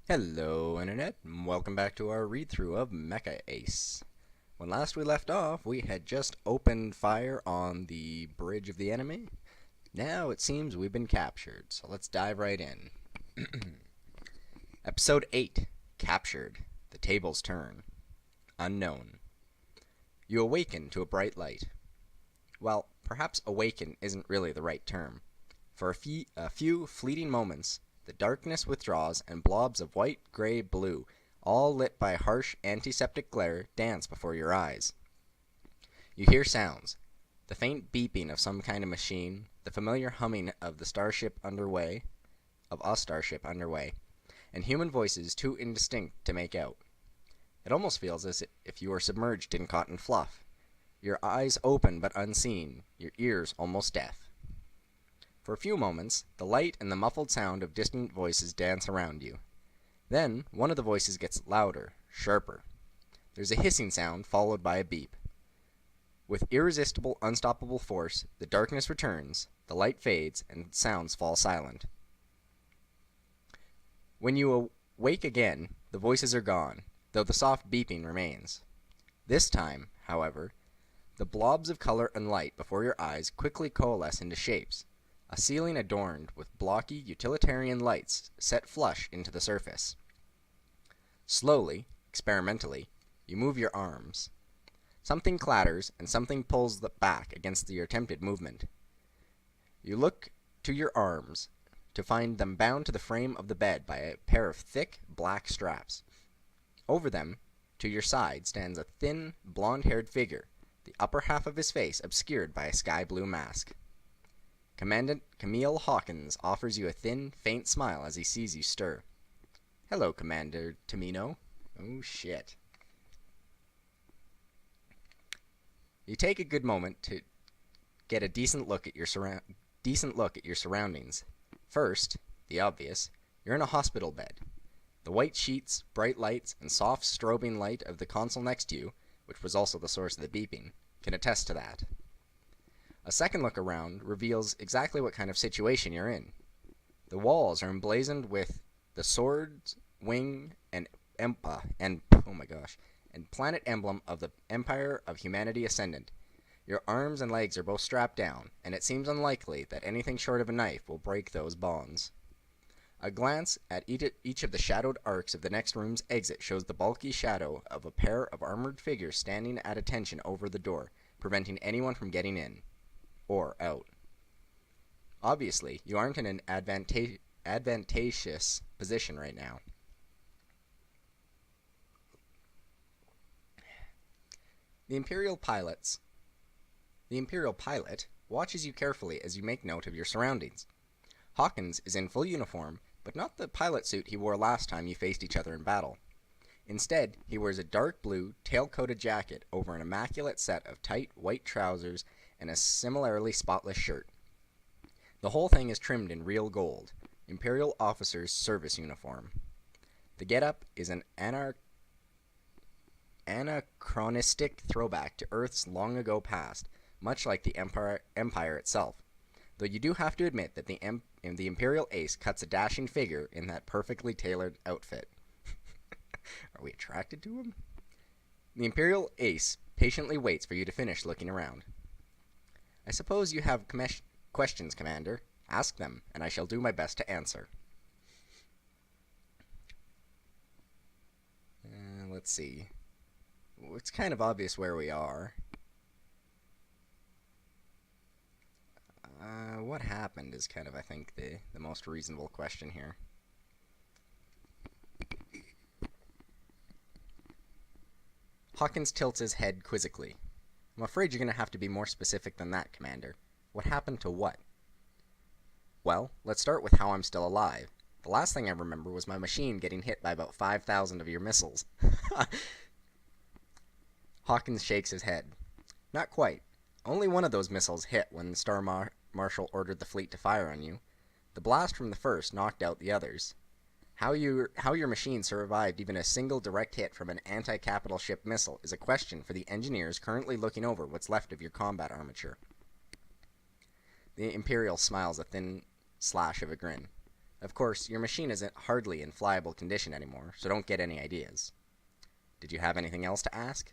Hello Internet, and welcome back to our read-through of Mecha Ace. When last we left off, we had just opened fire on the bridge of the enemy. Now it seems we've been captured, so let's dive right in. Episode 8, Captured. The Tables Turn. Unknown. You awaken to a bright light. Well, perhaps awaken isn't really the right term. For a few fleeting moments, the darkness withdraws and blobs of white, gray, blue, all lit by harsh antiseptic glare, dance before your eyes. You hear sounds. The faint beeping of some kind of machine, the familiar humming of a starship underway, and human voices too indistinct to make out. It almost feels as if you were submerged in cotton fluff. Your eyes open but unseen, your ears almost deaf. For a few moments, the light and the muffled sound of distant voices dance around you. Then, one of the voices gets louder, sharper. There's a hissing sound, followed by a beep. With irresistible, unstoppable force, the darkness returns, the light fades, and sounds fall silent. When you awake again, the voices are gone, though the soft beeping remains. This time, however, the blobs of color and light before your eyes quickly coalesce into shapes. A ceiling adorned with blocky, utilitarian lights set flush into the surface. Slowly, experimentally, you move your arms. Something clatters, and something pulls back against your attempted movement. You look to your arms to find them bound to the frame of the bed by a pair of thick, black straps. Over them, to your side, stands a thin, blonde-haired figure, the upper half of his face obscured by a sky-blue mask. Commandant Camille Hawkins offers you a thin, faint smile as he sees you stir. Hello, Commander Tamino. Oh, shit. You take a good moment to get a decent look at your surroundings. First, the obvious, you're in a hospital bed. The white sheets, bright lights, and soft strobing light of the console next to you, which was also the source of the beeping, can attest to that. A second look around reveals exactly what kind of situation you're in. The walls are emblazoned with the sword, wing, and planet emblem of the Empire of Humanity Ascendant. Your arms and legs are both strapped down, and it seems unlikely that anything short of a knife will break those bonds. A glance at each of the shadowed arcs of the next room's exit shows the bulky shadow of a pair of armored figures standing at attention over the door, preventing anyone from getting in. Or out. Obviously, you aren't in an advantageous position right now. The Imperial pilot watches you carefully as you make note of your surroundings. Hawkins is in full uniform, but not the pilot suit he wore last time you faced each other in battle. Instead, he wears a dark blue, tail-coated jacket over an immaculate set of tight, white trousers and a similarly spotless shirt. The whole thing is trimmed in real gold, Imperial officer's service uniform. The getup is an anachronistic throwback to Earth's long-ago past, much like the Empire itself, though you do have to admit that the Imperial Ace cuts a dashing figure in that perfectly tailored outfit. Are we attracted to him? The Imperial Ace patiently waits for you to finish looking around. I suppose you have questions, Commander. Ask them, and I shall do my best to answer. Let's see. It's kind of obvious where we are. What happened is kind of, I think, the most reasonable question here. Hawkins tilts his head quizzically. I'm afraid you're going to have to be more specific than that, Commander. What happened to what? Well, let's start with how I'm still alive. The last thing I remember was my machine getting hit by about 5,000 of your missiles. Hawkins shakes his head. Not quite. Only one of those missiles hit when the Star Marshal ordered the fleet to fire on you. The blast from the first knocked out the others. How your machine survived even a single direct hit from an anti-capital ship missile is a question for the engineers currently looking over what's left of your combat armature. The Imperial smiles a thin slash of a grin. Of course, your machine isn't hardly in flyable condition anymore, so don't get any ideas. Did you have anything else to ask?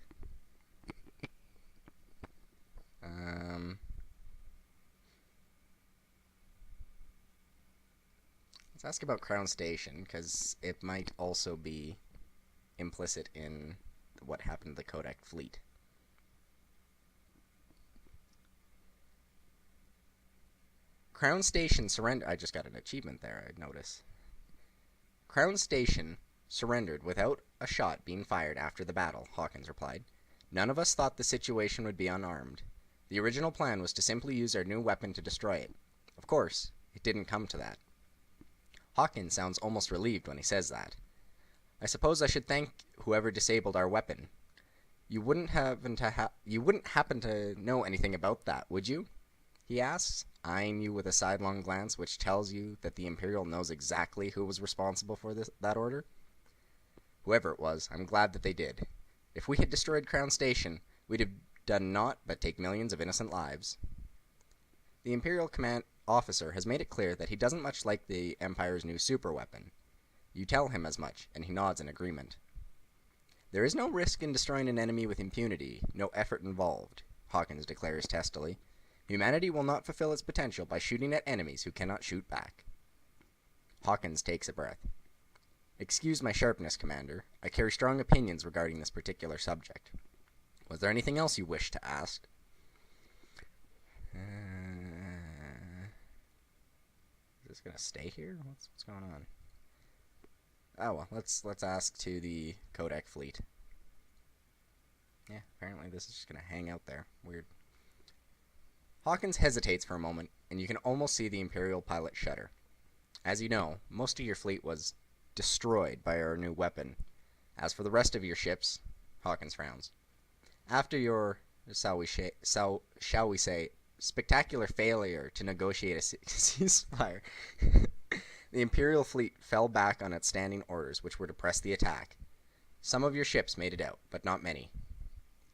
Um, let's ask about Crown Station, because it might also be implicit in what happened to the Kodak fleet. Crown Station surrendered. I just got an achievement there, I notice. Crown Station surrendered without a shot being fired after the battle, Hawkins replied. None of us thought the situation would be unarmed. The original plan was to simply use our new weapon to destroy it. Of course, it didn't come to that. Hawkins sounds almost relieved when he says that. I suppose I should thank whoever disabled our weapon. You wouldn't happen to know anything about that, would you? He asks, eyeing you with a sidelong glance which tells you that the Imperial knows exactly who was responsible for that order. Whoever it was, I'm glad that they did. If we had destroyed Crown Station, we'd have done naught but take millions of innocent lives. The Imperial command officer has made it clear that he doesn't much like the Empire's new super weapon. You tell him as much, and he nods in agreement. There is no risk in destroying an enemy with impunity, no effort involved, Hawkins declares testily. Humanity will not fulfill its potential by shooting at enemies who cannot shoot back. Hawkins takes a breath. Excuse my sharpness, Commander. I carry strong opinions regarding this particular subject. Was there anything else you wished to ask? Is this gonna stay here? What's going on? Oh well, let's ask to the Kodak fleet. Yeah, apparently this is just gonna hang out there. Weird. Hawkins hesitates for a moment, and you can almost see the Imperial pilot shudder. As you know, most of your fleet was destroyed by our new weapon. As for the rest of your ships, Hawkins frowns. After your, shall we say, spectacular failure to negotiate a ceasefire, the Imperial fleet fell back on its standing orders, which were to press the attack. Some of your ships made it out, but not many.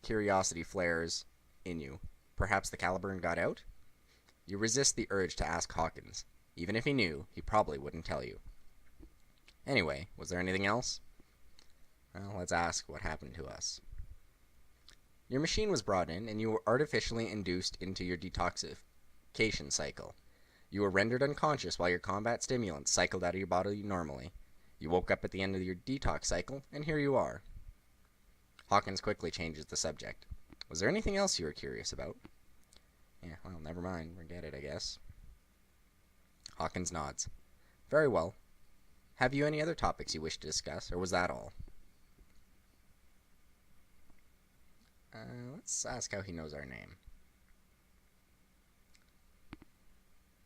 Curiosity flares in you. Perhaps the Caliburn got out? You resist the urge to ask Hawkins. Even if he knew, he probably wouldn't tell you. Anyway, was there anything else? Well, let's ask what happened to us. Your machine was brought in, and you were artificially induced into your detoxification cycle. You were rendered unconscious while your combat stimulants cycled out of your body normally. You woke up at the end of your detox cycle, and here you are. Hawkins quickly changes the subject. Was there anything else you were curious about? Yeah, well, never mind. Forget it, I guess. Hawkins nods. Very well. Have you any other topics you wish to discuss, or was that all? Let's ask how he knows our name.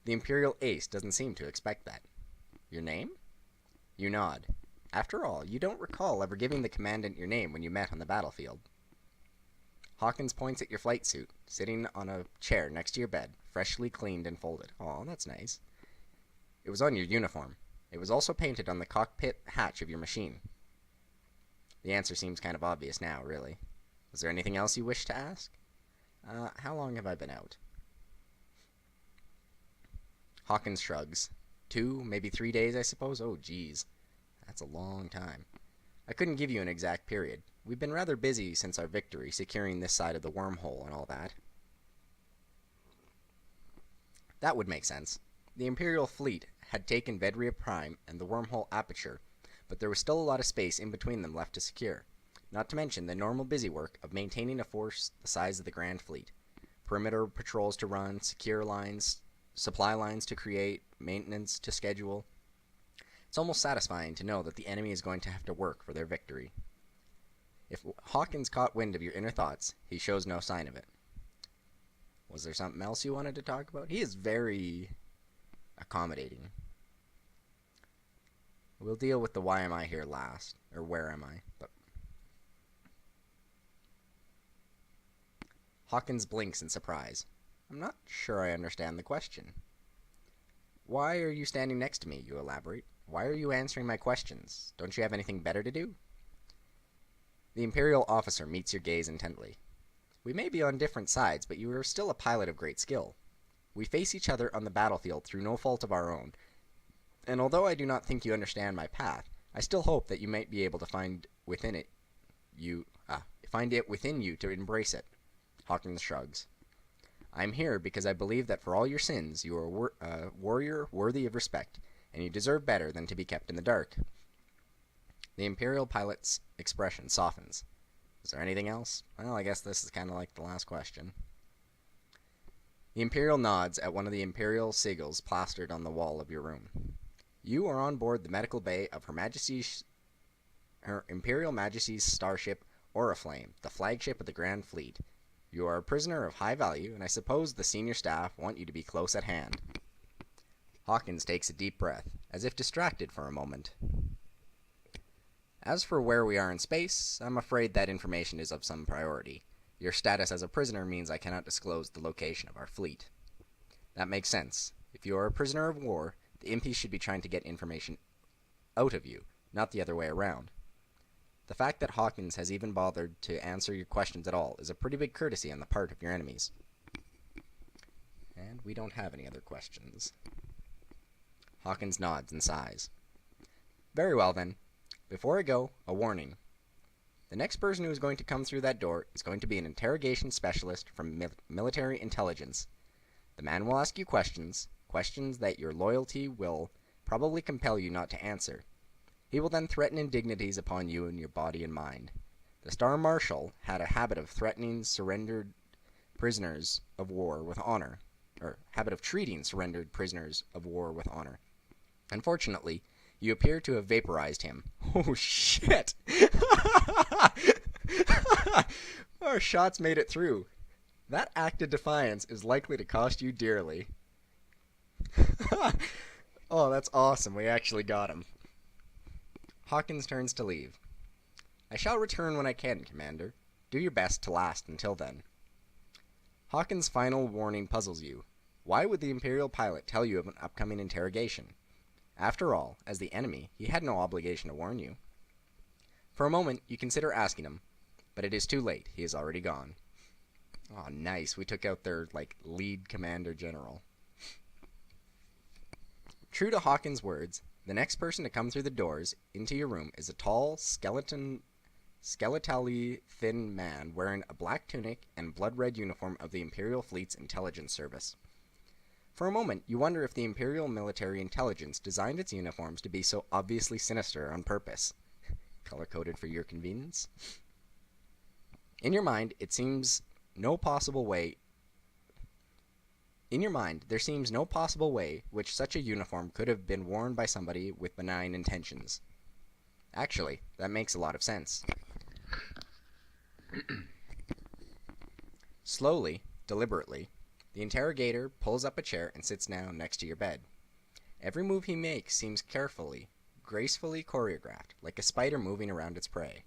The Imperial Ace doesn't seem to expect that. Your name? You nod. After all, you don't recall ever giving the Commandant your name when you met on the battlefield. Hawkins points at your flight suit, sitting on a chair next to your bed, freshly cleaned and folded. Aw, that's nice. It was on your uniform. It was also painted on the cockpit hatch of your machine. The answer seems kind of obvious now, really. Was there anything else you wish to ask? How long have I been out? Hawkins shrugs. 2, maybe 3 days, I suppose? Oh, geez. That's a long time. I couldn't give you an exact period. We've been rather busy since our victory, securing this side of the wormhole and all that. That would make sense. The Imperial fleet had taken Vedria Prime and the wormhole Aperture, but there was still a lot of space in between them left to secure. Not to mention the normal busy work of maintaining a force the size of the Grand Fleet. Perimeter patrols to run, secure lines, supply lines to create, maintenance to schedule. It's almost satisfying to know that the enemy is going to have to work for their victory. If Hawkins caught wind of your inner thoughts, he shows no sign of it. Was there something else you wanted to talk about? He is very accommodating. We'll deal with the why am I here last, or where am I, but Hawkins blinks in surprise. I'm not sure I understand the question. Why are you standing next to me, you elaborate. Why are you answering my questions? Don't you have anything better to do? The Imperial officer meets your gaze intently. We may be on different sides, but you are still a pilot of great skill. We face each other on the battlefield through no fault of our own, And although I do not think you understand my path, I still hope that you might be able to find it within you to embrace it. Hawkins shrugs. I am here because I believe that for all your sins, you are a warrior worthy of respect, and you deserve better than to be kept in the dark. The Imperial pilot's expression softens. Is there anything else? Well, I guess this is kind of like the last question. The Imperial nods at one of the Imperial sigils plastered on the wall of your room. You are on board the medical bay of Her Imperial Majesty's starship Oriflame, the flagship of the Grand Fleet. You are a prisoner of high value, and I suppose the senior staff want you to be close at hand. Hawkins takes a deep breath, as if distracted for a moment. As for where we are in space, I'm afraid that information is of some priority. Your status as a prisoner means I cannot disclose the location of our fleet. That makes sense. If you are a prisoner of war, the impies should be trying to get information out of you, not the other way around. The fact that Hawkins has even bothered to answer your questions at all is a pretty big courtesy on the part of your enemies. And we don't have any other questions. Hawkins nods and sighs. Very well then. Before I go, a warning. The next person who is going to come through that door is going to be an interrogation specialist from military intelligence. The man will ask you questions that your loyalty will probably compel you not to answer. He will then threaten indignities upon you and your body and mind. The Star Marshal had a habit of threatening surrendered prisoners of war with honor, or habit of treating surrendered prisoners of war with honor. Unfortunately, you appear to have vaporized him. Oh, shit! Our shots made it through. That act of defiance is likely to cost you dearly. Oh, that's awesome. We actually got him. Hawkins turns to leave. I shall return when I can, Commander. Do your best to last until then. Hawkins' final warning puzzles you. Why would the Imperial pilot tell you of an upcoming interrogation? After all, as the enemy, he had no obligation to warn you. For a moment, you consider asking him, but it is too late. He is already gone. Oh, nice. We took out their, lead commander general. True to Hawkins' words, the next person to come through the doors into your room is a tall, skeletally thin man wearing a black tunic and blood-red uniform of the Imperial Fleet's intelligence service. For a moment, you wonder if the Imperial military intelligence designed its uniforms to be so obviously sinister on purpose. Color-coded for your convenience. In your mind, there seems no possible way which such a uniform could have been worn by somebody with benign intentions. Actually, that makes a lot of sense. Slowly, deliberately, the interrogator pulls up a chair and sits down next to your bed. Every move he makes seems carefully, gracefully choreographed, like a spider moving around its prey.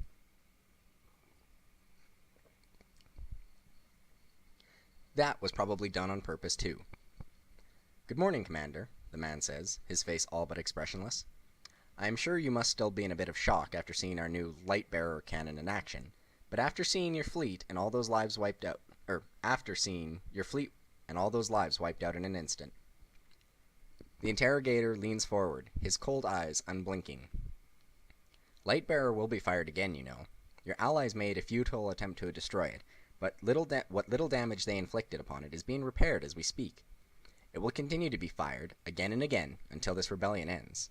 That was probably done on purpose, too. Good morning, Commander, the man says, his face all but expressionless. I am sure you must still be in a bit of shock after seeing our new light-bearer cannon in action, but after seeing your fleet and all those lives wiped out, in an instant. The interrogator leans forward, his cold eyes unblinking. Light-bearer will be fired again, you know. Your allies made a futile attempt to destroy it, but what little damage they inflicted upon it is being repaired as we speak. It will continue to be fired, again and again, until this rebellion ends.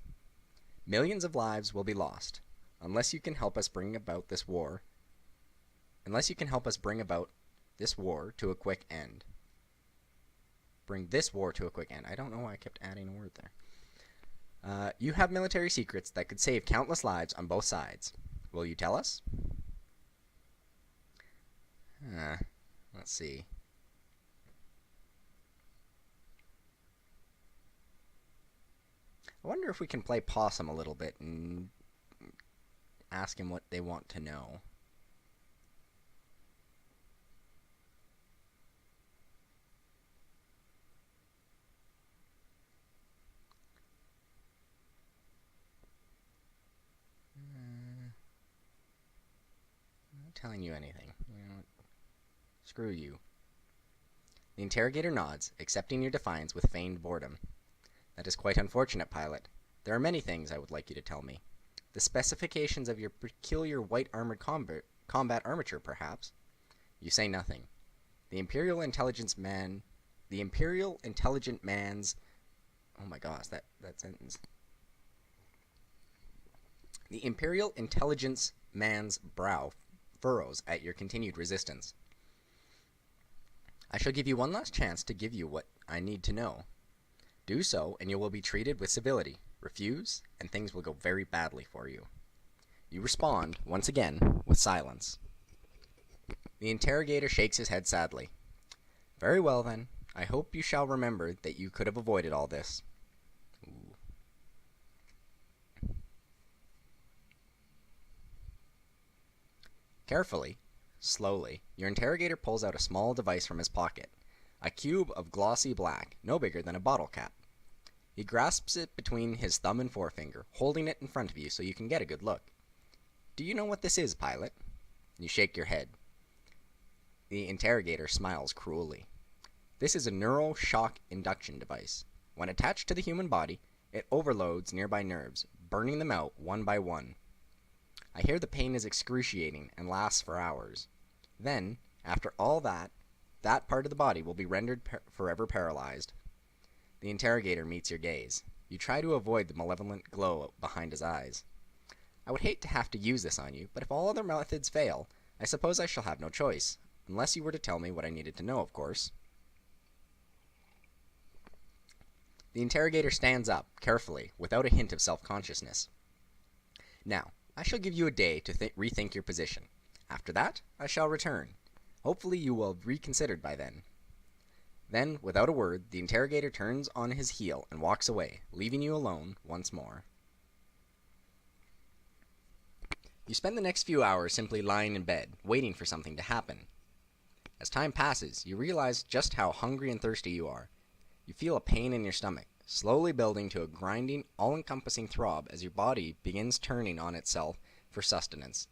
Millions of lives will be lost, unless you can help us bring about this war to a quick end. Bring this war to a quick end. I don't know why I kept adding a word there. You have military secrets that could save countless lives on both sides. Will you tell us? Let's see. I wonder if we can play possum a little bit and ask him what they want to know. I'm not telling you anything. You know, screw you. The interrogator nods, accepting your defiance with feigned boredom. That is quite unfortunate, pilot. There are many things I would like you to tell me. The specifications of your peculiar white armored combat armature, perhaps. You say nothing. The Imperial Intelligent Man's... Oh my gosh, that sentence. The Imperial Intelligence Man's brow furrows at your continued resistance. I shall give you one last chance to give you what I need to know. Do so, and you will be treated with civility. Refuse, and things will go very badly for you. You respond, once again, with silence. The interrogator shakes his head sadly. Very well, then. I hope you shall remember that you could have avoided all this. Ooh. Carefully, slowly, your interrogator pulls out a small device from his pocket. A cube of glossy black, no bigger than a bottle cap. He grasps it between his thumb and forefinger, holding it in front of you so you can get a good look. Do you know what this is, pilot? You shake your head. The interrogator smiles cruelly. This is a neural shock induction device. When attached to the human body, it overloads nearby nerves, burning them out one by one. I hear the pain is excruciating and lasts for hours. Then, after all that part of the body will be rendered forever paralyzed. The interrogator meets your gaze. You try to avoid the malevolent glow behind his eyes. I would hate to have to use this on you, but if all other methods fail, I suppose I shall have no choice. Unless you were to tell me what I needed to know, of course. The interrogator stands up, carefully, without a hint of self-consciousness. Now, I shall give you a day to rethink your position. After that, I shall return. Hopefully you will have reconsidered by then. Then, without a word, the interrogator turns on his heel and walks away, leaving you alone once more. You spend the next few hours simply lying in bed, waiting for something to happen. As time passes, you realize just how hungry and thirsty you are. You feel a pain in your stomach, slowly building to a grinding, all-encompassing throb as your body begins turning on itself for sustenance.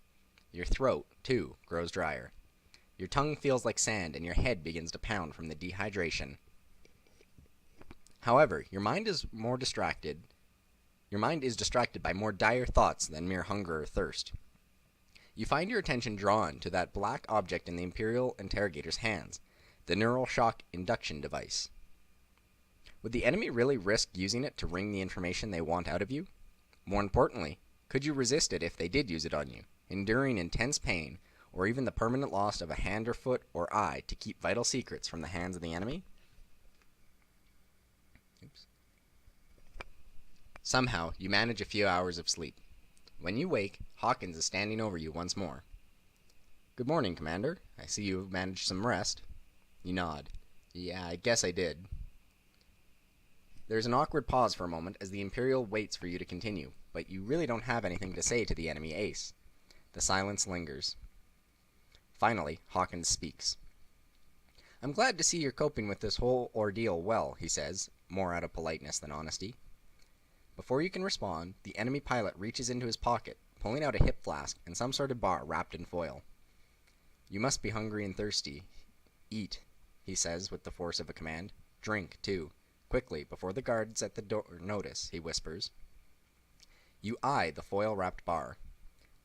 Your throat, too, grows drier. Your tongue feels like sand, and your head begins to pound from the dehydration. However, your mind is distracted by more dire thoughts than mere hunger or thirst. You find your attention drawn to that black object in the Imperial interrogator's hands, the neural shock induction device. Would the enemy really risk using it to wring the information they want out of you? More importantly, could you resist it if they did use it on you, enduring intense pain, or even the permanent loss of a hand or foot or eye to keep vital secrets from the hands of the enemy? Oops. Somehow, you manage a few hours of sleep. When you wake, Hawkins is standing over you once more. Good morning, Commander. I see you've managed some rest. You nod. Yeah, I guess I did. There's an awkward pause for a moment as the Imperial waits for you to continue, but you really don't have anything to say to the enemy ace. The silence lingers. Finally, Hawkins speaks. I'm glad to see you're coping with this whole ordeal well, he says, more out of politeness than honesty. Before you can respond, the enemy pilot reaches into his pocket, pulling out a hip flask and some sort of bar wrapped in foil. You must be hungry and thirsty. Eat, he says with the force of a command. Drink, too. Quickly, before the guards at the door notice, he whispers. You eye the foil-wrapped bar.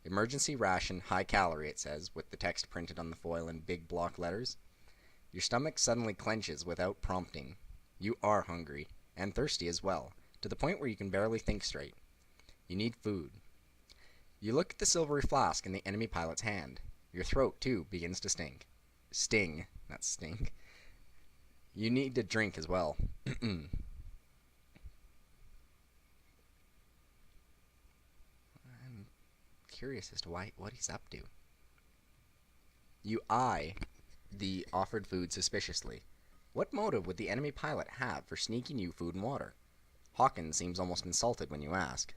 Emergency ration, high calorie, it says, with the text printed on the foil in big block letters. Your stomach suddenly clenches without prompting. You are hungry, and thirsty as well, to the point where you can barely think straight. You need food. You look at the silvery flask in the enemy pilot's hand. Your throat, too, begins to stink. Sting, not stink. You need to drink as well. I'm curious as to what he's up to. You eye the offered food suspiciously. What motive would the enemy pilot have for sneaking you food and water? Hawkins seems almost insulted when you ask.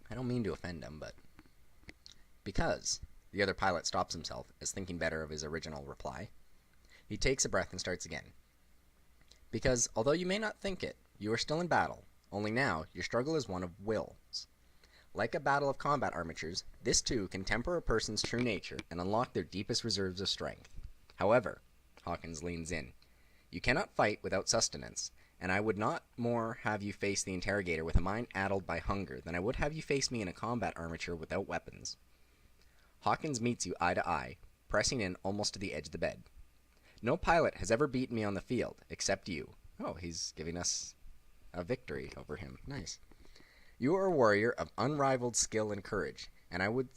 I don't mean to offend him, but... Because... The other pilot stops himself, as thinking better of his original reply. He takes a breath and starts again. Because, although you may not think it, you are still in battle, only now your struggle is one of wills. Like a battle of combat armatures, this too can temper a person's true nature and unlock their deepest reserves of strength. However, Hawkins leans in, you cannot fight without sustenance, and I would not more have you face the interrogator with a mind addled by hunger than I would have you face me in a combat armature without weapons. Hawkins meets you eye to eye, pressing in almost to the edge of the bed. No pilot has ever beaten me on the field, except you. Oh, he's giving us a victory over him. Nice. You are a warrior of unrivaled skill and courage, and I would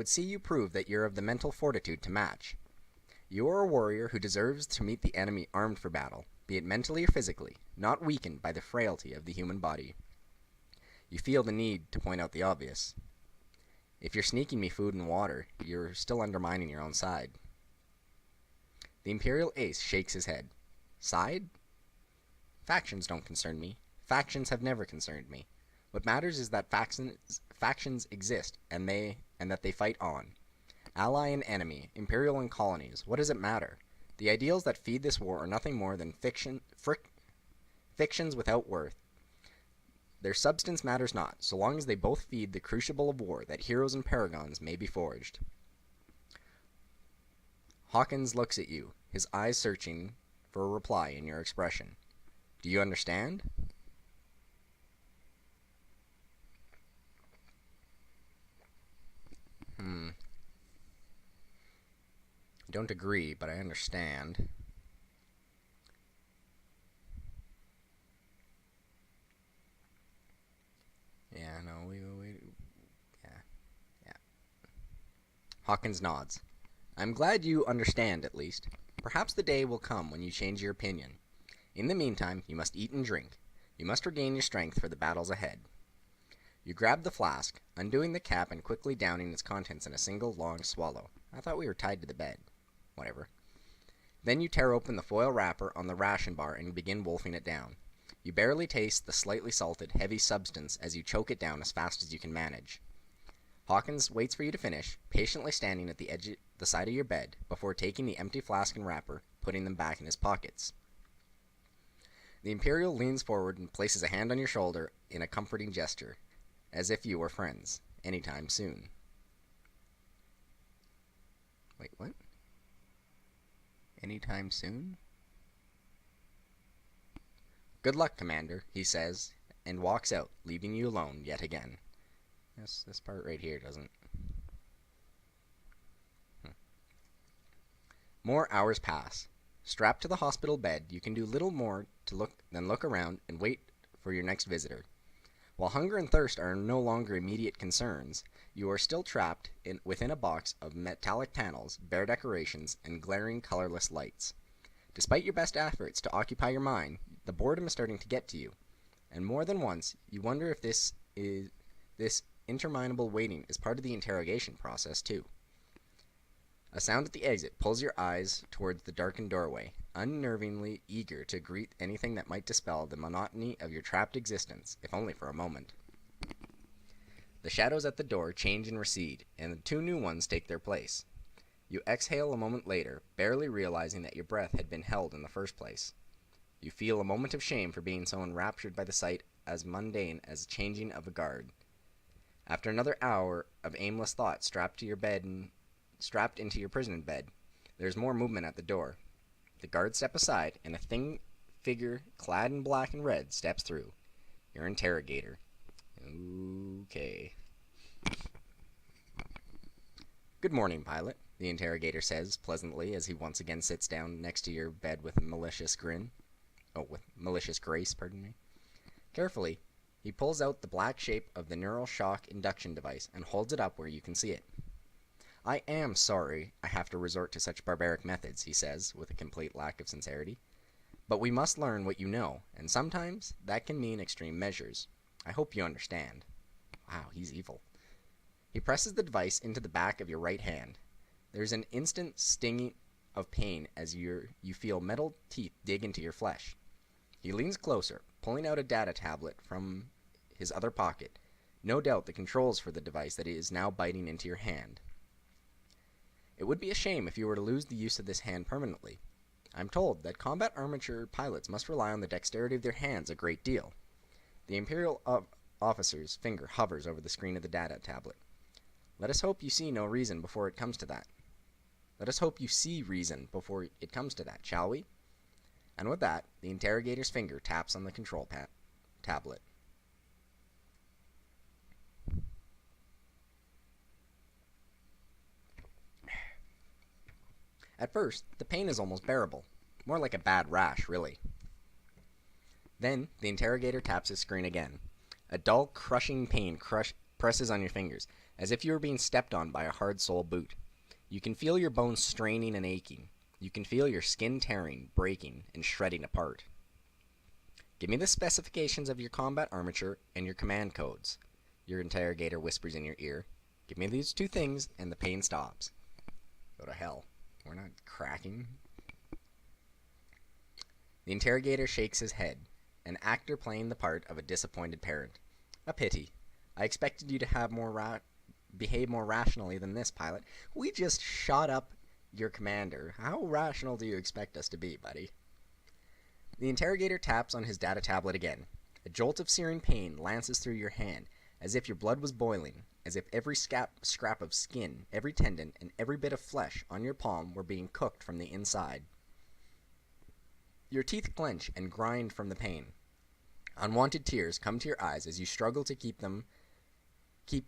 see you prove that you're of the mental fortitude to match. You are a warrior who deserves to meet the enemy armed for battle, be it mentally or physically, not weakened by the frailty of the human body. You feel the need to point out the obvious. If you're sneaking me food and water, you're still undermining your own side. The Imperial Ace shakes his head. Side? Factions don't concern me. Factions have never concerned me. What matters is that factions exist, and that they fight on. Ally and enemy, Imperial and colonies, what does it matter? The ideals that feed this war are nothing more than fictions without worth. Their substance matters not, so long as they both feed the crucible of war that heroes and paragons may be forged. Hawkins looks at you, his eyes searching for a reply in your expression. Do you understand? I don't agree, but I understand. Yeah, no, yeah. Hawkins nods. I'm glad you understand, at least. Perhaps the day will come when you change your opinion. In the meantime, you must eat and drink. You must regain your strength for the battles ahead. You grab the flask, undoing the cap and quickly downing its contents in a single long swallow. I thought we were tied to the bed. Whatever. Then you tear open the foil wrapper on the ration bar and begin wolfing it down. You barely taste the slightly salted, heavy substance as you choke it down as fast as you can manage. Hawkins waits for you to finish, patiently standing at the side of your bed, before taking the empty flask and wrapper, putting them back in his pockets. The Imperial leans forward and places a hand on your shoulder in a comforting gesture, as if you were friends, anytime soon. Wait, what? Anytime soon? Good luck, Commander, he says, and walks out, leaving you alone yet again. This part right here doesn't... More hours pass. Strapped to the hospital bed, you can do little more than look around and wait for your next visitor. While hunger and thirst are no longer immediate concerns, you are still trapped within a box of metallic panels, bare decorations, and glaring colorless lights. Despite your best efforts to occupy your mind, the boredom is starting to get to you, and more than once you wonder if this interminable waiting is part of the interrogation process too. A sound at the exit pulls your eyes towards the darkened doorway, unnervingly eager to greet anything that might dispel the monotony of your trapped existence, if only for a moment. The shadows at the door change and recede, and the two new ones take their place. You exhale a moment later, barely realizing that your breath had been held in the first place. You feel a moment of shame for being so enraptured by the sight as mundane as the changing of a guard. After another hour of aimless thought strapped into your prison bed, there's more movement at the door. The guards step aside, and a thin figure clad in black and red steps through. Your interrogator. Okay. Good morning, pilot, the interrogator says pleasantly as he once again sits down next to your bed with a malicious grin. Oh, with malicious grace, pardon me. Carefully, he pulls out the black shape of the neural shock induction device and holds it up where you can see it. I am sorry I have to resort to such barbaric methods, he says, with a complete lack of sincerity. But we must learn what you know, and sometimes that can mean extreme measures. I hope you understand. Wow, he's evil. He presses the device into the back of your right hand. There's an instant stinging of pain as you feel metal teeth dig into your flesh. He leans closer, pulling out a data tablet from his other pocket, no doubt the controls for the device that is now biting into your hand. It would be a shame if you were to lose the use of this hand permanently. I'm told that combat armature pilots must rely on the dexterity of their hands a great deal. The Imperial officer's finger hovers over the screen of the data tablet. Let us hope you see no reason before it comes to that. Let us hope you see reason before it comes to that, shall we? And with that, the interrogator's finger taps on the control tablet. At first, the pain is almost bearable. More like a bad rash, really. Then, the interrogator taps his screen again. A dull, crushing pain presses on your fingers, as if you were being stepped on by a hard sole boot. You can feel your bones straining and aching. You can feel your skin tearing, breaking, and shredding apart. Give me the specifications of your combat armature and your command codes, your interrogator whispers in your ear. Give me these two things, and the pain stops. Go to hell. We're not cracking. The interrogator shakes his head, an actor playing the part of a disappointed parent. A pity. I expected you to have behave more rationally than this, pilot. We just shot up your commander. How rational do you expect us to be, buddy? The interrogator taps on his data tablet again. A jolt of searing pain lances through your hand, as if your blood was boiling, as if every scrap of skin, every tendon, and every bit of flesh on your palm were being cooked from the inside. Your teeth clench and grind from the pain. Unwanted tears come to your eyes as you struggle to keep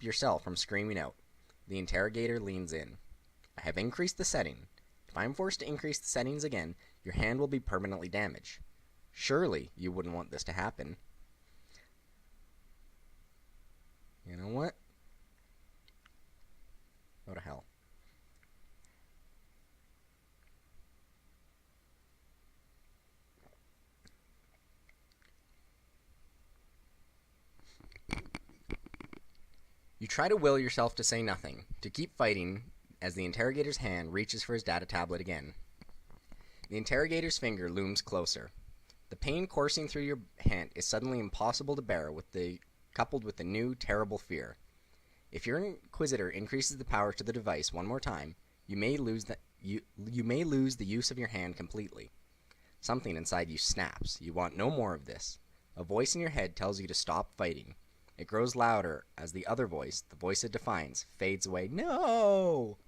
yourself from screaming out. The interrogator leans in. I have increased the setting. If I am forced to increase the settings again, your hand will be permanently damaged. Surely you wouldn't want this to happen. You know what? Go to hell. You try to will yourself to say nothing, to keep fighting, as the interrogator's hand reaches for his data tablet again. The interrogator's finger looms closer. The pain coursing through your hand is suddenly impossible to bear, coupled with the new, terrible fear. If your inquisitor increases the power to the device one more time, you may lose the use of your hand completely. Something inside you snaps. You want no more of this. A voice in your head tells you to stop fighting. It grows louder as the other voice, the voice of defiance, fades away. No!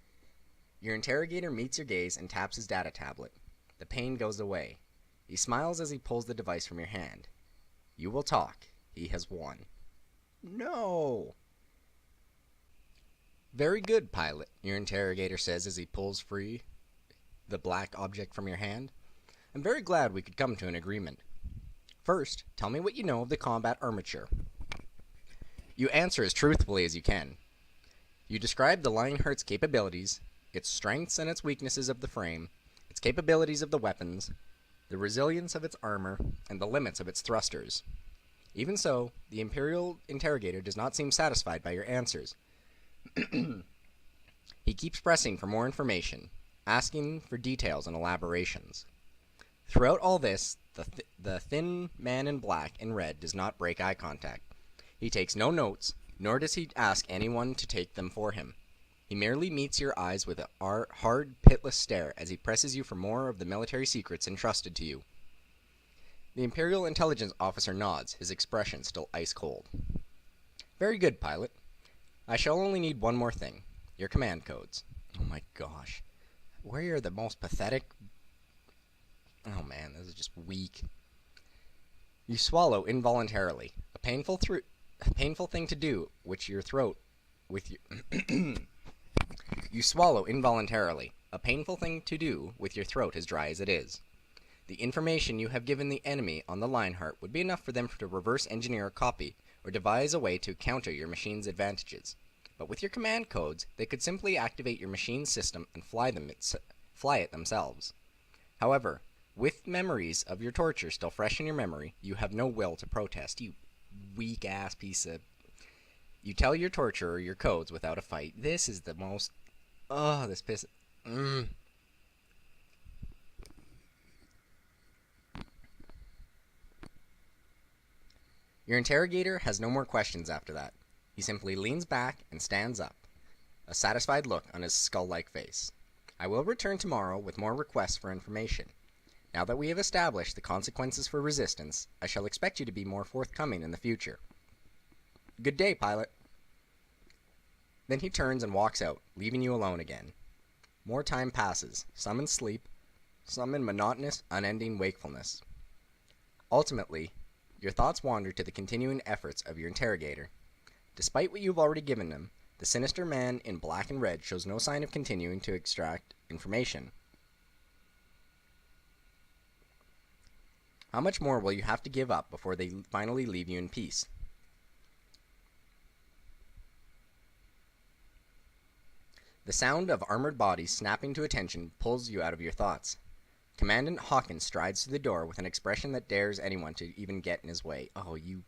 Your interrogator meets your gaze and taps his data tablet. The pain goes away. He smiles as he pulls the device from your hand. You will talk. He has won. No! Very good, pilot, your interrogator says as he pulls free the black object from your hand. I'm very glad we could come to an agreement. First, tell me what you know of the combat armature. You answer as truthfully as you can. You describe the Lionheart's capabilities, its strengths and its weaknesses of the frame, its capabilities of the weapons, the resilience of its armor, and the limits of its thrusters. Even so, the Imperial interrogator does not seem satisfied by your answers. He keeps pressing for more information, asking for details and elaborations. Throughout all this, the thin man in black and red does not break eye contact. He takes no notes, nor does he ask anyone to take them for him. He merely meets your eyes with a hard, pitiless stare as he presses you for more of the military secrets entrusted to you. The Imperial intelligence officer nods, his expression still ice cold. Very good, pilot. I shall only need one more thing. Your command codes. Oh my gosh. Where are the most pathetic... Oh man, this is just weak. You swallow involuntarily. A painful thing to do, You swallow involuntarily, a painful thing to do with your throat as dry as it is. The information you have given the enemy on the Lionheart would be enough for them to reverse engineer a copy or devise a way to counter your machine's advantages. But with your command codes, they could simply activate your machine's system and fly it themselves. However, with memories of your torture still fresh in your memory, you have no will to protest, you weak-ass piece of... You tell your torturer your codes without a fight. This is the most... Oh, this piss... Your interrogator has no more questions after that. He simply leans back and stands up, a satisfied look on his skull-like face. I will return tomorrow with more requests for information. Now that we have established the consequences for resistance, I shall expect you to be more forthcoming in the future. Good day, pilot. Then he turns and walks out, leaving you alone again. More time passes, some in sleep, some in monotonous, unending wakefulness. Ultimately, your thoughts wander to the continuing efforts of your interrogator. Despite what you've already given him, the sinister man in black and red shows no sign of continuing to extract information. How much more will you have to give up before they finally leave you in peace? The sound of armored bodies snapping to attention pulls you out of your thoughts. Commandant Hawkins strides to the door with an expression that dares anyone to even get in his way. Oh, you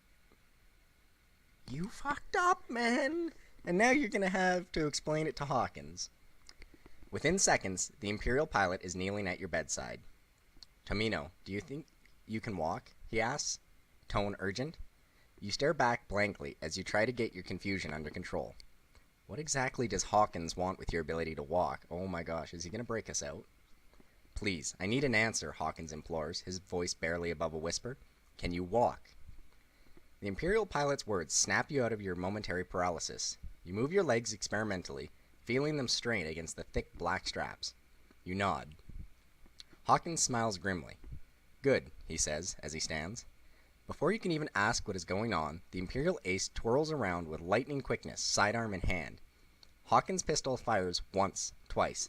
fucked up, man! And now you're gonna have to explain it to Hawkins. Within seconds, the Imperial pilot is kneeling at your bedside. Tomino, do you think you can walk? He asks, tone urgent. You stare back blankly as you try to get your confusion under control. What exactly does Hawkins want with your ability to walk? Oh my gosh, is he gonna break us out? Please, I need an answer, Hawkins implores, his voice barely above a whisper. Can you walk? The Imperial pilot's words snap you out of your momentary paralysis. You move your legs experimentally, feeling them strain against the thick black straps. You nod. Hawkins smiles grimly. Good, he says, as he stands. Before you can even ask what is going on, the Imperial ace twirls around with lightning quickness, sidearm in hand. Hawkins' pistol fires once, twice,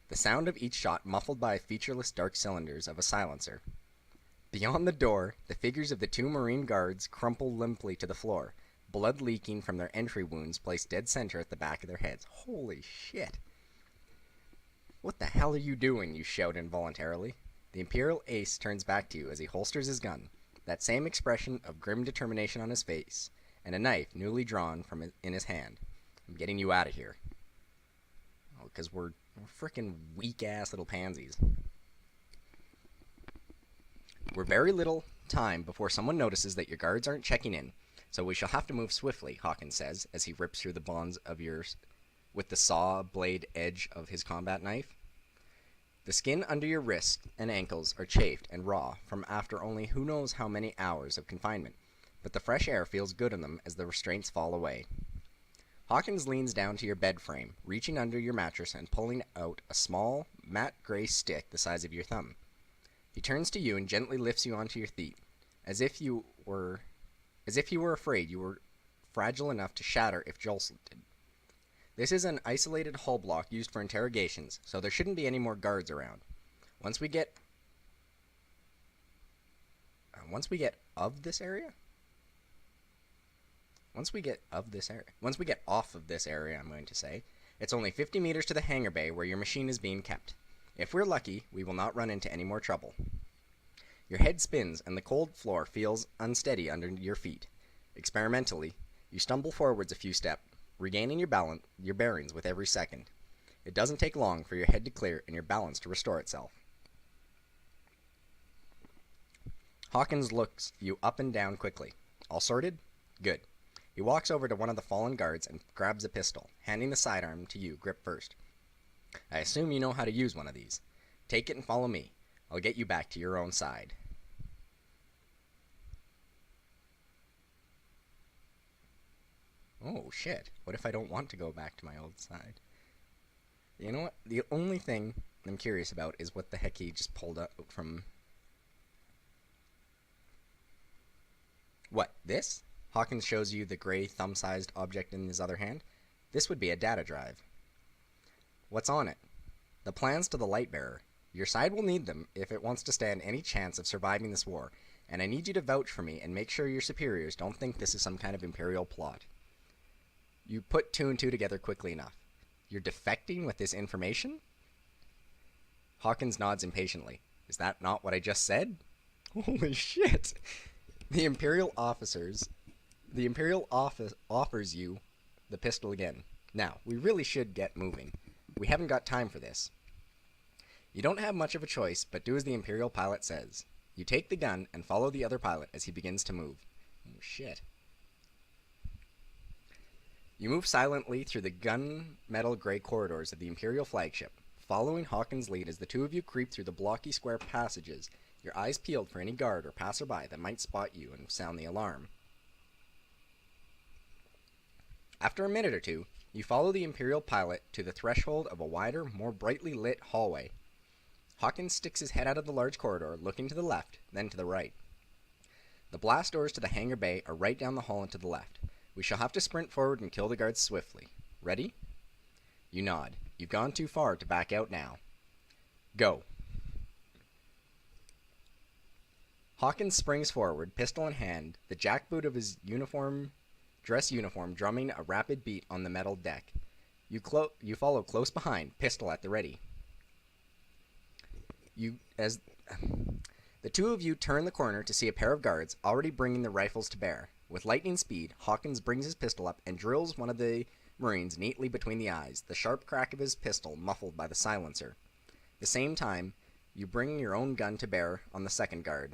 the sound of each shot muffled by featureless dark cylinders of a silencer. Beyond the door, the figures of the two Marine guards crumple limply to the floor, blood leaking from their entry wounds placed dead center at the back of their heads. Holy shit. What the hell are you doing? You shout involuntarily. The Imperial ace turns back to you as he holsters his gun, that same expression of grim determination on his face, and a knife newly drawn from in his hand. I'm getting you out of here. Oh, because we're frickin' weak-ass little pansies. We're very little time before someone notices that your guards aren't checking in, so we shall have to move swiftly, Hawkins says, as he rips through the bonds of yours with the saw blade edge of his combat knife. The skin under your wrists and ankles are chafed and raw from after only who knows how many hours of confinement, but the fresh air feels good on them as the restraints fall away. Hawkins leans down to your bed frame, reaching under your mattress and pulling out a small, matte gray stick the size of your thumb. He turns to you and gently lifts you onto your feet, as if you were afraid you were fragile enough to shatter if jostled. This is an isolated hull block used for interrogations, so there shouldn't be any more guards around. Once we get off this area, I'm going to say, it's only 50 meters to the hangar bay where your machine is being kept. If we're lucky, we will not run into any more trouble. Your head spins and the cold floor feels unsteady under your feet. Experimentally, you stumble forwards a few steps, regaining your bearings with every second. It doesn't take long for your head to clear and your balance to restore itself. Hawkins looks you up and down quickly. All sorted? Good. He walks over to one of the fallen guards and grabs a pistol, handing the sidearm to you, grip first. I assume you know how to use one of these. Take it and follow me. I'll get you back to your own side. Oh, shit. What if I don't want to go back to my old side? You know what? The only thing I'm curious about is what the heck he just pulled out from... What, this? Hawkins shows you the gray thumb-sized object in his other hand. This would be a data drive. What's on it? The plans to the Lightbearer. Your side will need them if it wants to stand any chance of surviving this war, and I need you to vouch for me and make sure your superiors don't think this is some kind of Imperial plot. You put two and two together quickly enough. You're defecting with this information? Hawkins nods impatiently. Is that not what I just said? Holy shit! The Imperial office offers you the pistol again. Now, we really should get moving. We haven't got time for this. You don't have much of a choice, but do as the Imperial pilot says. You take the gun and follow the other pilot as he begins to move. Oh, shit. You move silently through the gunmetal gray corridors of the Imperial flagship, following Hawkins' lead as the two of you creep through the blocky square passages, your eyes peeled for any guard or passerby that might spot you and sound the alarm. After a minute or two, you follow the Imperial pilot to the threshold of a wider, more brightly lit hallway. Hawkins sticks his head out of the large corridor, looking to the left, then to the right. The blast doors to the hangar bay are right down the hall and to the left. We shall have to sprint forward and kill the guards swiftly. Ready? You nod. You've gone too far to back out now. Go. Hawkins springs forward, pistol in hand, the jackboot of his dress uniform drumming a rapid beat on the metal deck. You follow close behind, pistol at the ready. The two of you turn the corner to see a pair of guards already bringing their rifles to bear. With lightning speed, Hawkins brings his pistol up and drills one of the Marines neatly between the eyes, the sharp crack of his pistol muffled by the silencer. At the same time, you bring your own gun to bear on the second guard.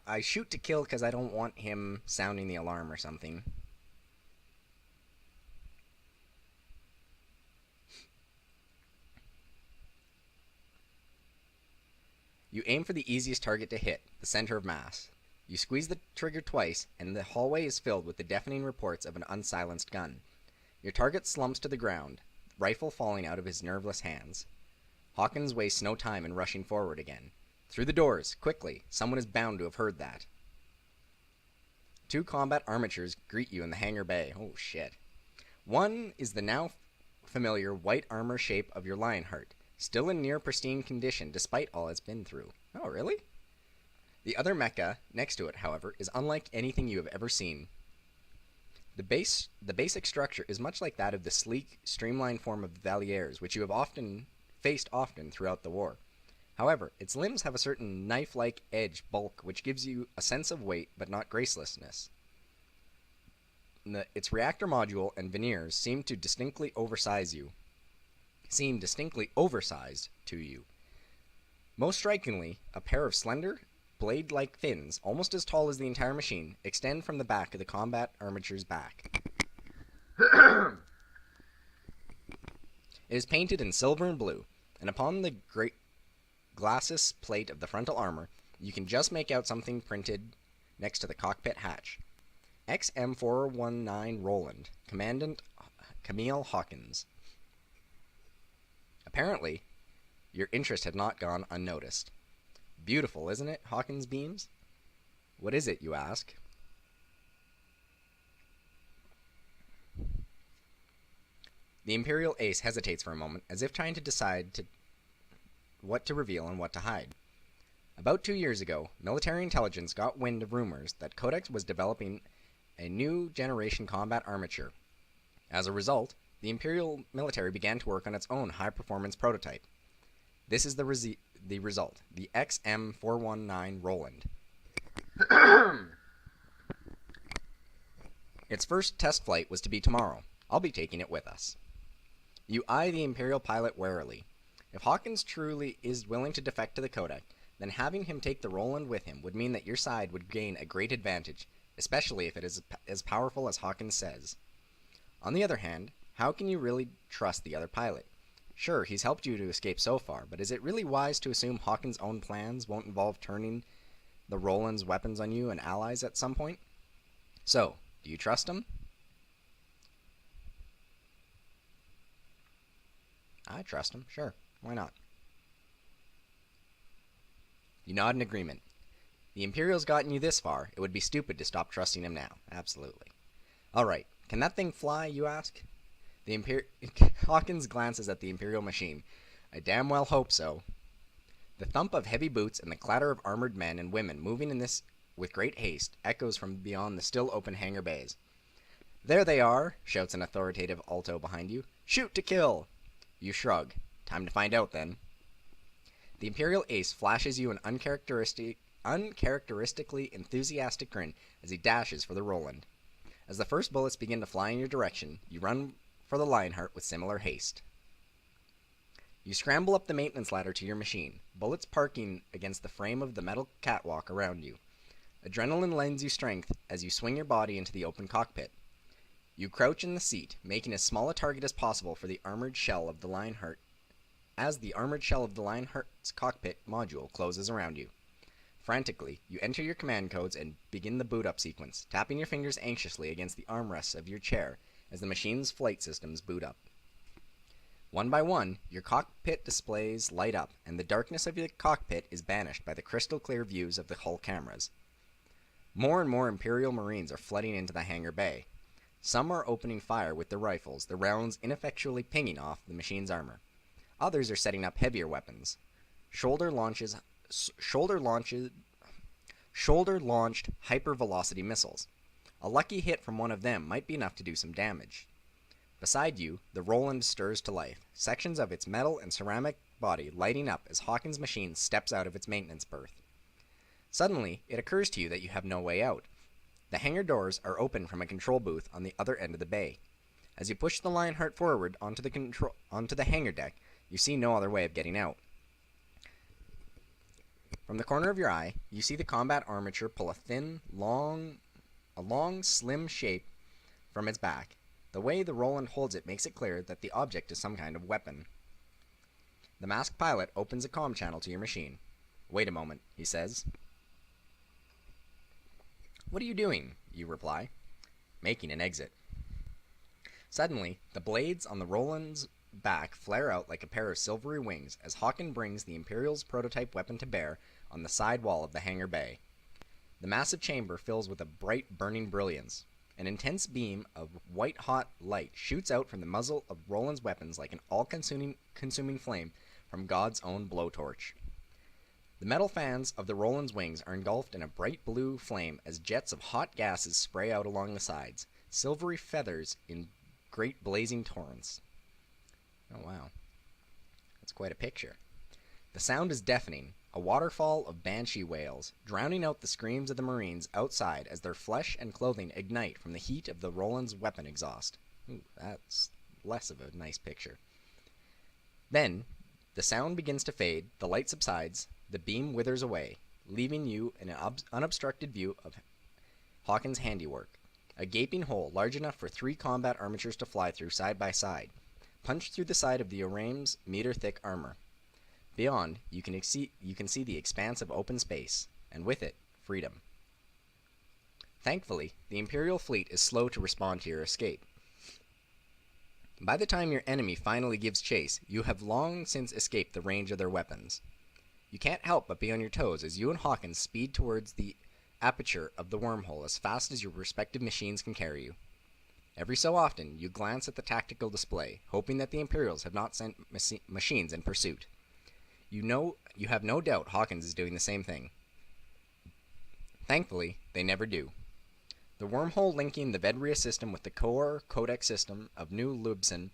I shoot to kill because I don't want him sounding the alarm or something. You aim for the easiest target to hit, the center of mass. You squeeze the trigger twice, and the hallway is filled with the deafening reports of an unsilenced gun. Your target slumps to the ground, rifle falling out of his nerveless hands. Hawkins wastes no time in rushing forward again. Through the doors, quickly. Someone is bound to have heard that. Two combat armatures greet you in the hangar bay. Oh, shit. One is the now familiar white armor shape of your Lionheart, still in near pristine condition despite all it's been through. Oh, really? The other mecha next to it, however, is unlike anything you have ever seen. The basic structure is much like that of the sleek, streamlined form of Valiers, which you have faced often throughout the war. However, its limbs have a certain knife-like edge bulk which gives you a sense of weight but not gracelessness. Its reactor module and veneers seem distinctly oversized to you. Most strikingly, a pair of slender, blade-like fins, almost as tall as the entire machine, extend from the back of the combat armature's back. It is painted in silver and blue, and upon the great glacis plate of the frontal armor, you can just make out something printed next to the cockpit hatch. XM419 Roland, Commandant Camille Hawkins. Apparently, your interest had not gone unnoticed. Beautiful, isn't it? Hawkins beams. What is it, you ask? The Imperial Ace hesitates for a moment, as if trying to decide what to reveal and what to hide. About 2 years ago, military intelligence got wind of rumors that Codex was developing a new generation combat armature. As a result, the Imperial military began to work on its own high-performance prototype. This is the result, the XM419 Roland. Its first test flight was to be tomorrow. I'll be taking it with us. You eye the Imperial pilot warily. If Hawkins truly is willing to defect to the Codex, then having him take the Roland with him would mean that your side would gain a great advantage, especially if it is as powerful as Hawkins says. On the other hand, how can you really trust the other pilot? Sure, he's helped you to escape so far, but is it really wise to assume Hawkins' own plans won't involve turning the Roland's weapons on you and allies at some point? So, do you trust him? I trust him, sure. Why not? You nod in agreement. The Imperial's gotten you this far. It would be stupid to stop trusting him now. Absolutely. Alright, can that thing fly, you ask? Hawkins glances at the Imperial machine. I damn well hope so. The thump of heavy boots and the clatter of armored men and women moving in this with great haste echoes from beyond the still open hangar bays. There they are, shouts an authoritative alto behind you. Shoot to kill! You shrug. Time to find out, then. The Imperial Ace flashes you an uncharacteristically enthusiastic grin as he dashes for the Roland. As the first bullets begin to fly in your direction, you run for the Lionheart with similar haste. You scramble up the maintenance ladder to your machine, bullets parking against the frame of the metal catwalk around you. Adrenaline lends you strength as you swing your body into the open cockpit. You crouch in the seat, making as small a target as possible for the armored shell of the Lionheart, as the armored shell of the Lionheart's cockpit module closes around you. Frantically, you enter your command codes and begin the boot-up sequence, tapping your fingers anxiously against the armrests of your chair as the machine's flight systems boot up. One by one, your cockpit displays light up, and the darkness of your cockpit is banished by the crystal-clear views of the hull cameras. More and more Imperial Marines are flooding into the hangar bay. Some are opening fire with their rifles, the rounds ineffectually pinging off the machine's armor. Others are setting up heavier weapons. Shoulder-launched hypervelocity missiles. A lucky hit from one of them might be enough to do some damage. Beside you, the Roland stirs to life, sections of its metal and ceramic body lighting up as Hawkins' machine steps out of its maintenance berth. Suddenly, it occurs to you that you have no way out. The hangar doors are open from a control booth on the other end of the bay. As you push the Lionheart forward onto the hangar deck, you see no other way of getting out. From the corner of your eye, you see the combat armature pull a long, slim shape from its back. The way the Roland holds it makes it clear that the object is some kind of weapon. The masked pilot opens a comm channel to your machine. "Wait a moment," he says. "What are you doing?" you reply. "Making an exit." Suddenly, the blades on the Roland's back flare out like a pair of silvery wings as Hawkins brings the Imperial's prototype weapon to bear on the side wall of the hangar bay. The massive chamber fills with a bright, burning brilliance. An intense beam of white-hot light shoots out from the muzzle of Roland's weapons like an all-consuming flame from God's own blowtorch. The metal fans of the Roland's wings are engulfed in a bright blue flame as jets of hot gases spray out along the sides, silvery feathers in great blazing torrents. Oh wow, that's quite a picture. The sound is deafening, a waterfall of banshee wails, drowning out the screams of the Marines outside as their flesh and clothing ignite from the heat of the Roland's weapon exhaust. Ooh, that's less of a nice picture. Then, the sound begins to fade, the light subsides, the beam withers away, leaving you in an unobstructed view of Hawkins' handiwork. A gaping hole large enough for 3 combat armatures to fly through side by side, punched through the side of the Oraim's meter-thick armor. Beyond, you can see the expanse of open space, and with it, freedom. Thankfully, the Imperial fleet is slow to respond to your escape. By the time your enemy finally gives chase, you have long since escaped the range of their weapons. You can't help but be on your toes as you and Hawkins speed towards the aperture of the wormhole as fast as your respective machines can carry you. Every so often, you glance at the tactical display, hoping that the Imperials have not sent machines in pursuit. You have no doubt Hawkins is doing the same thing. Thankfully, they never do. The wormhole linking the Vedria system with the core codec system of New Lubsen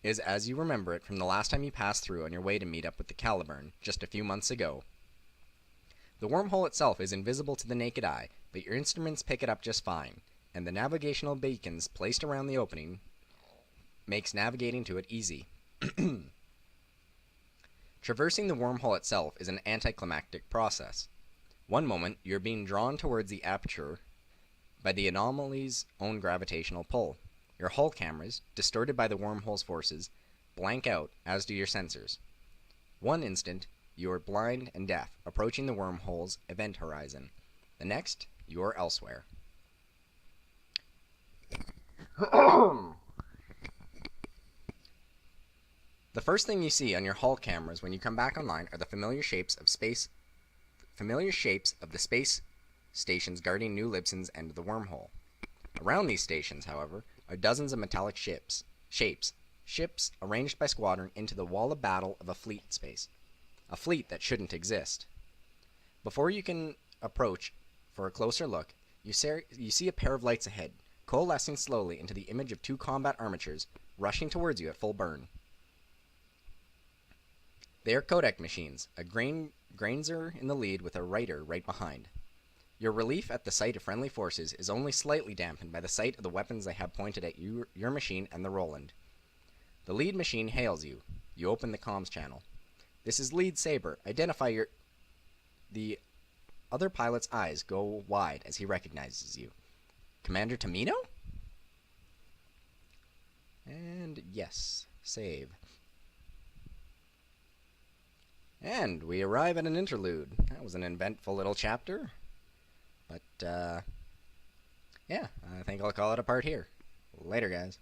is as you remember it from the last time you passed through on your way to meet up with the Caliburn just a few months ago. The wormhole itself is invisible to the naked eye, but your instruments pick it up just fine, and the navigational beacons placed around the opening makes navigating to it easy. Traversing the wormhole itself is an anticlimactic process. One moment, you're being drawn towards the aperture by the anomaly's own gravitational pull. Your hull cameras, distorted by the wormhole's forces, blank out, as do your sensors. One instant, you are blind and deaf, approaching the wormhole's event horizon. The next, you are elsewhere. The first thing you see on your hull cameras when you come back online are the familiar shapes of the space stations guarding New Libsen's end of the wormhole. Around these stations, however, are dozens of metallic shapes arranged by squadron into the wall of battle of a fleet space. A fleet that shouldn't exist. Before you can approach for a closer look, you see a pair of lights ahead, coalescing slowly into the image of 2 combat armatures rushing towards you at full burn. They are codec machines, a Grainzer in the lead with a writer right behind. Your relief at the sight of friendly forces is only slightly dampened by the sight of the weapons they have pointed at your machine and the Roland. The lead machine hails you. You open the comms channel. "This is Lead Saber. Identify The other pilot's eyes go wide as he recognizes you. "Commander Tamino?" And yes, save. And we arrive at an interlude. That was an eventful little chapter. But, yeah, I think I'll call it a part here. Later, guys.